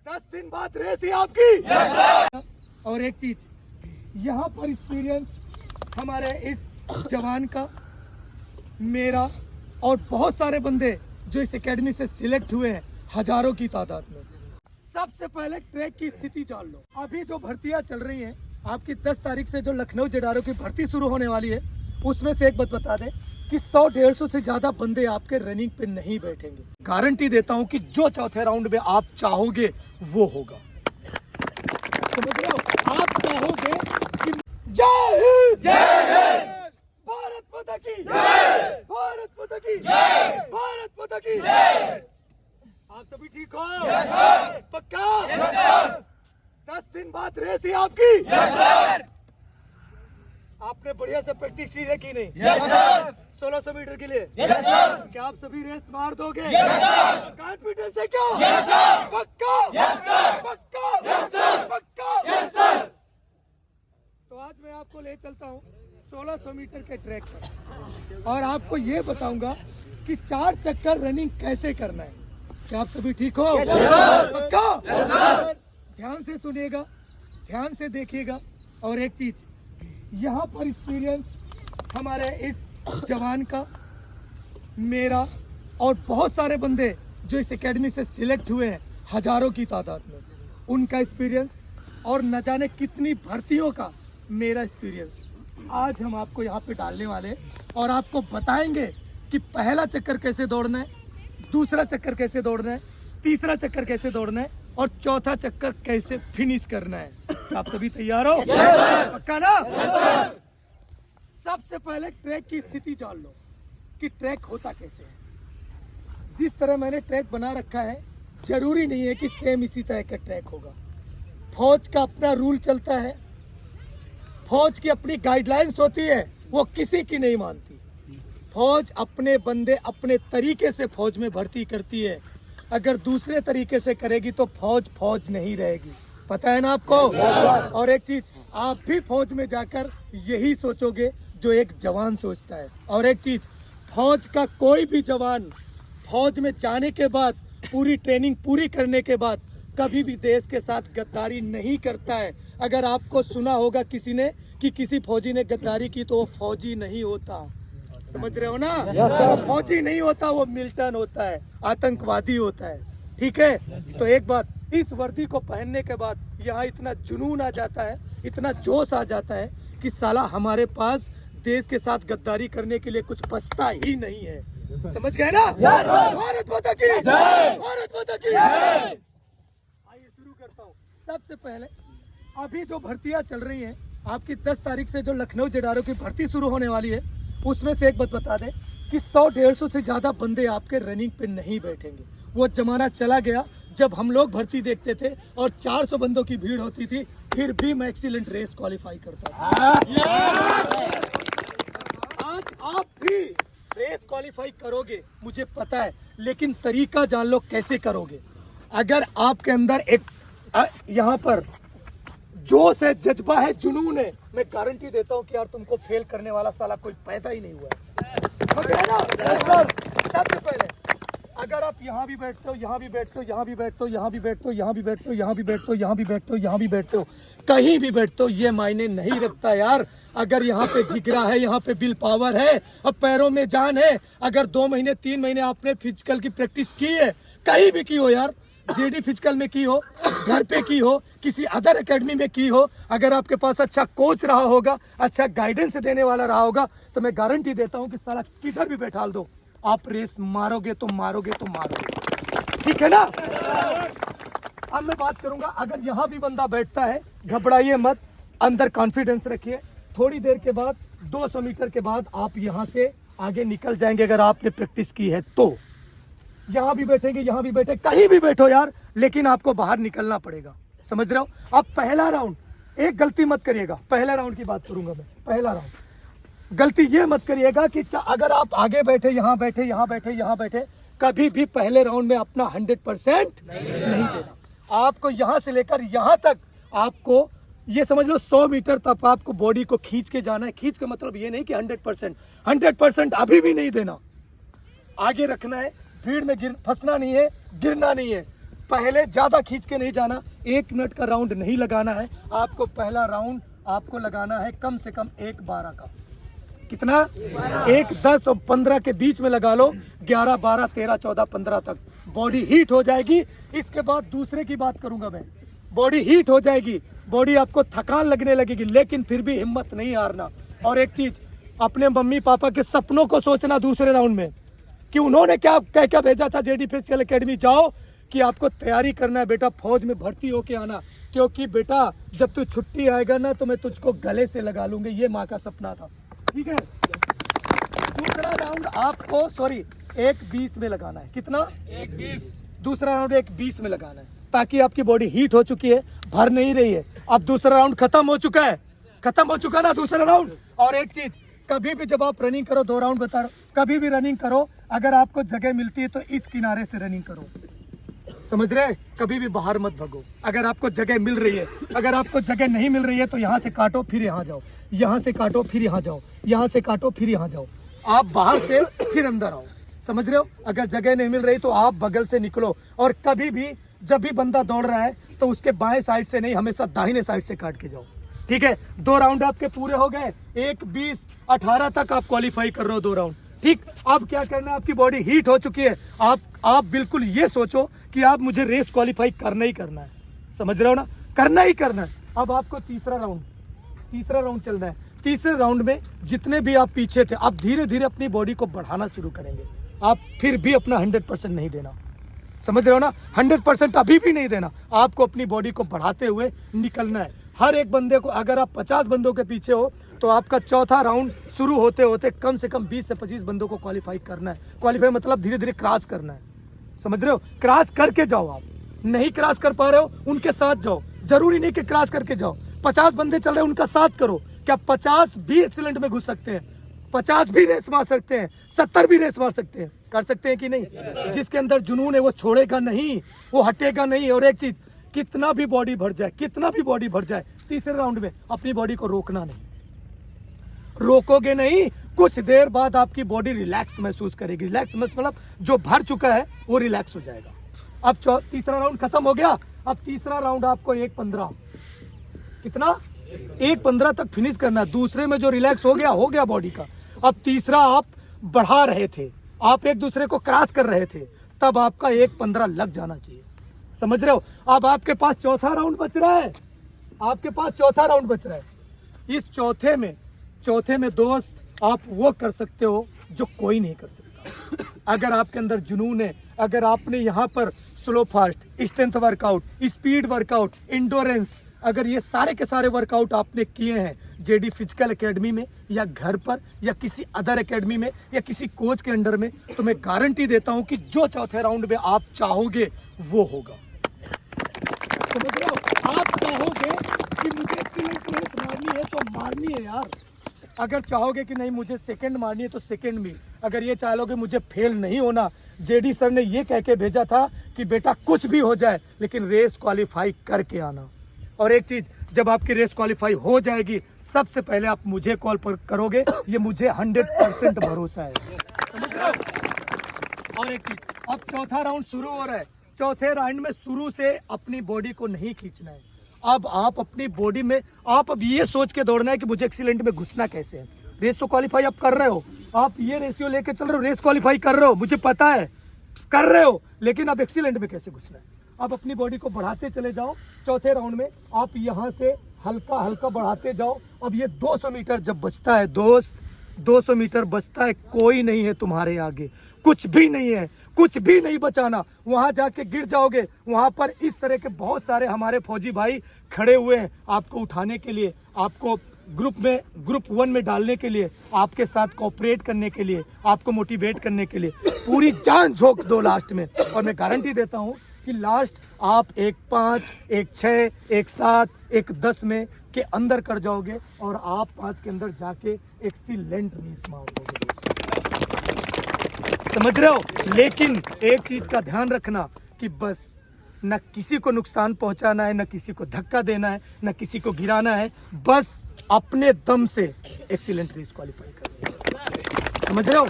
10 दिन बाद रेस है आपकी। और एक चीज यहाँ पर एक्सपीरियंस हमारे इस जवान का, मेरा और बहुत सारे बंदे जो इस एकेडमी से सिलेक्ट हुए हैं हजारों की तादाद में। सबसे पहले ट्रैक की स्थिति जान लो। अभी जो भर्तियां चल रही हैं आपकी 10 तारीख से जो लखनऊ जेडारो की भर्ती शुरू होने वाली है, उसमें से एक बात बता दें कि 100-150 से ज्यादा बंदे आपके रनिंग पे नहीं बैठेंगे। गारंटी देता हूं कि जो चौथे राउंड में आप चाहोगे वो होगा। समझ रहे हो? आप चाहोगे कि जय हिंद, जय हिंद, भारत माता की जय, भारत माता की जय, भारत माता की जय। आप सभी ठीक हो? Yes sir. पक्का? Yes sir. 10 दिन बाद रेस है आपकी। Yes sir. आपने बढ़िया से प्रैक्टिस की है कि नहीं? Yes sir. 1600 मीटर के लिए? Yes sir. क्या आप सभी रेस मार दोगे? Yes sir. कॉन्फिडेंस है क्या? Yes sir. पक्का? Yes sir. पक्का? Yes sir. पक्का? Yes sir. तो आज मैं आपको ले चलता हूँ 1600 मीटर के ट्रैक पर और आपको ये बताऊंगा कि 4 चक्कर रनिंग कैसे करना है। क्या आप सभी ठीक हो? पक्का? ध्यान से सुनिएगा, ध्यान से देखिएगा। और एक चीज यहाँ पर एक्सपीरियंस हमारे इस जवान का, मेरा और बहुत सारे बंदे जो इस एकेडमी से सिलेक्ट हुए हैं हजारों की तादाद में, उनका एक्सपीरियंस और न जाने कितनी भर्तियों का मेरा एक्सपीरियंस आज हम आपको यहाँ पे डालने वाले और आपको बताएंगे कि पहला चक्कर कैसे दौड़ना है, दूसरा चक्कर कैसे दौड़ना है, तीसरा चक्कर कैसे दौड़ना है और चौथा चक्कर कैसे फिनिश करना है। आप सभी तैयार हो? पक्का ना? सबसे पहले ट्रैक की स्थिति जान लो कि ट्रैक होता कैसे है। जिस तरह मैंने ट्रैक बना रखा है जरूरी नहीं है कि सेम इसी तरह का ट्रैक होगा। फौज का अपना रूल चलता है, फौज की अपनी गाइडलाइंस होती है, वो किसी की नहीं मानती। फौज अपने बंदे अपने तरीके से फौज में भर्ती करती है। अगर दूसरे तरीके से करेगी तो फौज नहीं रहेगी। पता है ना आपको? और एक चीज, आप भी फौज में जाकर यही सोचोगे जो एक जवान सोचता है। और एक चीज, फौज का कोई भी जवान फौज में जाने के बाद, पूरी ट्रेनिंग पूरी करने के बाद कभी भी देश के साथ गद्दारी नहीं करता है। अगर आपको सुना होगा किसी ने कि किसी फौजी ने गद्दारी की तो वो फौजी नहीं होता। समझ रहे हो ना? वो फौजी नहीं होता, वो मिलिटेंट होता है, आतंकवादी होता है। ठीक है? तो एक बात, इस वर्दी को पहनने के बाद यहाँ इतना जुनून आ जाता है, इतना जोश आ जाता है कि साला हमारे पास देश के साथ गद्दारी करने के लिए कुछ बचता ही नहीं है। समझ गए ना? भारत माता की जय, भारत माता की जय। आइए शुरू करता हूँ। सबसे पहले अभी जो भर्तियां चल रही हैं आपकी 10 तारीख से जो लखनऊ जेडारो की भर्ती शुरू होने वाली है, उसमें से एक बात बता दें कि 100-150 से ज्यादा बंदे आपके रनिंग पे नहीं बैठेंगे। वो जमाना चला गया जब हम लोग भर्ती देखते थे और 400 बंदों की भीड़ होती थी, फिर भी मैं एक्सीलेंट रेस क्वालिफाई करता था। आज आप भी रेस क्वालिफाई करोगे मुझे पता है, लेकिन तरीका जान लो कैसे करोगे। अगर आपके अंदर एक यहाँ पर जोश है, जज्बा है, जुनून है, मैं गारंटी देता हूँ कि यार तुमको फेल करने वाला साला कोई पैदा ही नहीं हुआ है। सबसे पहले अगर आप यहाँ भी बैठते हो, यहाँ भी बैठते हो, यहाँ भी बैठते हो, यहाँ भी बैठते हो, यहाँ भी बैठते हो, यहाँ भी बैठते हो, यहाँ भी बैठते हो, यहाँ भी बैठते हो, कहीं भी बैठते हो, ये मायने नहीं रखता यार। अगर यहाँ पे जिगरा है, यहाँ पे विल पावर है और पैरों में जान है, अगर 2 महीने 3 महीने आपने फिजिकल की प्रैक्टिस की है, कहीं भी की हो यार, जेडी फिजिकल में की हो, घर पे की हो, किसी अदर एकेडमी में की हो, अगर आपके पास अच्छा कोच रहा होगा, अच्छा गाइडेंस देने वाला रहा होगा, तो मैं गारंटी देता हूँ कि साला किधर भी बैठा दो, आप रेस मारोगे तो मारोगे तो मारोगे। ठीक है ना? अब मैं बात करूंगा, अगर यहाँ भी बंदा बैठता है घबराइए मत, अंदर कॉन्फिडेंस रखिए। थोड़ी देर के बाद 200 मीटर के बाद आप यहाँ से आगे निकल जाएंगे अगर आपने प्रैक्टिस की है तो। यहाँ भी बैठेंगे, यहाँ भी बैठे, कहीं भी बैठो यार, लेकिन आपको बाहर निकलना पड़ेगा। समझ रहे हो? अब पहला राउंड, एक गलती मत करिएगा। पहला राउंड की बात करूंगा मैं। पहला राउंड गलती ये मत करिएगा कि अगर आप आगे बैठे, यहाँ बैठे, यहाँ बैठे, यहाँ बैठे, कभी भी पहले राउंड में अपना 100% नहीं देना। आपको यहाँ से लेकर यहाँ तक आपको ये समझ लो 100 मीटर तक आपको बॉडी को खींच के जाना है। खींच का मतलब ये नहीं कि 100% अभी भी नहीं देना, आगे रखना है। भीड़ में फंसना नहीं है, गिरना नहीं है। पहले ज्यादा खींच के नहीं जाना, 1 मिनट का राउंड नहीं लगाना है आपको। पहला राउंड आपको लगाना है कम से कम 1:12 का। कितना? 1, 10 और 15 के बीच में लगा लो, 11, 12, 13, 14, 15 तक बॉडी हीट हो जाएगी। इसके बाद दूसरे की बात करूंगा मैं, बॉडी हीट हो जाएगी, बॉडी आपको थकान लगने लगेगी, लेकिन फिर भी हिम्मत नहीं हारना। और एक चीज, अपने मम्मी पापा के सपनों को सोचना दूसरे राउंड में, कि उन्होंने क्या कह क्या भेजा था जेडी फिजिकल एकेडमी जाओ, कि आपको तैयारी करना है बेटा, फौज में भर्ती होके आना, क्योंकि बेटा जब तू छुट्टी आएगा ना तो मैं तुझको गले से लगा लूंगी। ये माँ का सपना था। ठीक है, दूसरा राउंड आपको 1:20 में लगाना है। कितना? 1:20। दूसरा राउंड 1:20 में लगाना है, ताकि आपकी बॉडी हीट हो चुकी है, भर नहीं रही है। अब दूसरा राउंड खत्म हो चुका है, खत्म हो चुका ना दूसरा राउंड। और एक चीज, कभी भी जब आप रनिंग करो, 2 राउंड बता रहा हूं, कभी भी रनिंग करो, अगर आपको जगह मिलती है तो इस किनारे से रनिंग करो, समझ रहे? कभी भी बाहर मत भागो। अगर आपको जगह मिल रही है, अगर आपको जगह नहीं मिल रही है तो यहाँ से काटो, फिर यहाँ जाओ, यहाँ से काटो, फिर यहाँ जाओ, यहाँ से काटो, फिर यहाँ जाओ। आप बाहर से फिर अंदर आओ, समझ रहे हो? अगर जगह नहीं मिल रही तो आप बगल से निकलो। और कभी भी जब भी बंदा दौड़ रहा है तो उसके बाएं साइड से नहीं, हमेशा दाहिने साइड से काट के जाओ। ठीक है, 2 राउंड आपके पूरे हो गए। 1, 20, 18 तक आप क्वालिफाई कर रहे हो 2 राउंड। ठीक, अब क्या करना है, आपकी बॉडी हीट हो चुकी है, आप बिल्कुल ये सोचो कि आप मुझे रेस क्वालिफाई करना ही करना है, समझ रहे हो ना? करना ही करना है। अब आपको तीसरा राउंड चलना है। तीसरे राउंड में जितने भी आप पीछे थे, आप धीरे धीरे अपनी बॉडी को बढ़ाना शुरू करेंगे। आप फिर भी अपना 100% नहीं देना, समझ रहे हो ना? 100% अभी भी नहीं देना, आपको अपनी बॉडी को बढ़ाते हुए निकलना है। हर एक बंदे को, अगर आप 50 बंदों के पीछे हो तो आपका चौथा राउंड शुरू होते होते कम से कम 20 से 25 बंदों को क्वालिफाई करना है। क्वालिफाई मतलब धीरे धीरे क्रॉस करना है, समझ रहे हो? क्रॉस करके जाओ। आप नहीं क्रॉस कर पा रहे हो, उनके साथ जाओ, जरूरी नहीं कि क्रॉस करके जाओ। 50 बंदे चल रहे हैं, उनका साथ करो। क्या 50 भी एक्सीलेंट में घुस सकते हैं? 50 भी रेस मार सकते हैं, 70 भी रेस मार सकते हैं, कर सकते हैं कि नहीं? जिसके अंदर जुनून है वो छोड़ेगा नहीं, वो हटेगा नहीं। और एक चीज, कितना भी बॉडी भर जाए, कितना भी बॉडी भर जाए, तीसरे राउंड में अपनी बॉडी को रोकना नहीं। रोकोगे नहीं, कुछ देर बाद आपकी बॉडी रिलैक्स महसूस करेगी। रिलैक्स मतलब जो भर चुका है वो रिलैक्स हो जाएगा। अब तीसरा राउंड खत्म हो गया। अब तीसरा राउंड आपको 1:15, कितना? 1:15 तक फिनिश करना। दूसरे में जो रिलैक्स हो गया बॉडी का। अब तीसरा आप बढ़ा रहे थे, आप एक दूसरे को क्रॉस कर रहे थे, तब आपका 1:15 लग जाना चाहिए, समझ रहे हो? अब आपके पास चौथा राउंड बच रहा है, आपके पास चौथा राउंड बच रहा है। इस चौथे में दोस्त आप वो कर सकते हो जो कोई नहीं कर सकता। अगर आपके अंदर जुनून है, अगर आपने यहाँ पर slow fast, strength workout, speed workout, endurance, अगर ये सारे के सारे वर्कआउट आपने किए हैं जेडी फिजिकल एकेडमी में या घर पर या किसी अदर एकेडमी में या किसी कोच के अंडर में, तो मैं गारंटी देता हूं कि जो चौथे राउंड में आप चाहोगे वो होगा, समझ रहे हो? आप चाहोगे कि मुझे एक्सीलेंट रेस मारनी है तो मारनी है यार। अगर चाहोगे कि नहीं मुझे सेकंड मारनी है तो सेकंड भी। अगर ये चाहोगे मुझे फेल नहीं होना, जेडी सर ने ये कह के भेजा था कि बेटा कुछ भी हो जाए लेकिन रेस क्वालिफाई करके आना। और एक चीज, जब आपकी रेस क्वालिफाई हो जाएगी सबसे पहले आप मुझे कॉल पर करोगे, ये मुझे 100% भरोसा है, समझ रहे हो? और एक चीज, अब चौथा राउंड शुरू हो रहा है। चौथे राउंड में शुरू से अपनी बॉडी को नहीं खींचना है। अब आप अपनी बॉडी में, आप अब ये सोच के दौड़ना है कि मुझे एक्सीलेंट में घुसना कैसे है। रेस तो क्वालिफाई आप कर रहे हो, आप ये रेशियो लेके चल रहे हो, रेस क्वालिफाई कर रहे हो, मुझे पता है कर रहे हो, लेकिन अब एक्सीलेंट में कैसे घुसना है। अब अपनी बॉडी को बढ़ाते चले जाओ। चौथे राउंड में आप यहाँ से हल्का हल्का बढ़ाते जाओ। अब ये 200 मीटर जब बचता है दोस्त, 200 मीटर बचता है, कोई नहीं है तुम्हारे आगे, कुछ भी नहीं है, कुछ भी नहीं बचाना। वहां जाके गिर जाओगे, वहां पर इस तरह के बहुत सारे हमारे फौजी भाई खड़े हुए हैं आपको उठाने के लिए, आपको ग्रुप 1 में डालने के लिए, आपके साथ कोऑपरेट करने के लिए, आपको मोटिवेट करने के लिए। पूरी जान झोंक दो लास्ट में, और मैं गारंटी देता हूं कि लास्ट आप 1:5, 1:6, 1:7, 1:10 में के अंदर कर जाओगे और आप 5 के अंदर जाके एक्सीलेंट रेस मारोगे, समझ रहे हो? लेकिन एक चीज का ध्यान रखना कि बस न किसी को नुकसान पहुंचाना है, न किसी को धक्का देना है, न किसी को गिराना है, बस अपने दम से एक्सीलेंट रेस क्वालिफाई करना है, समझ रहे हो?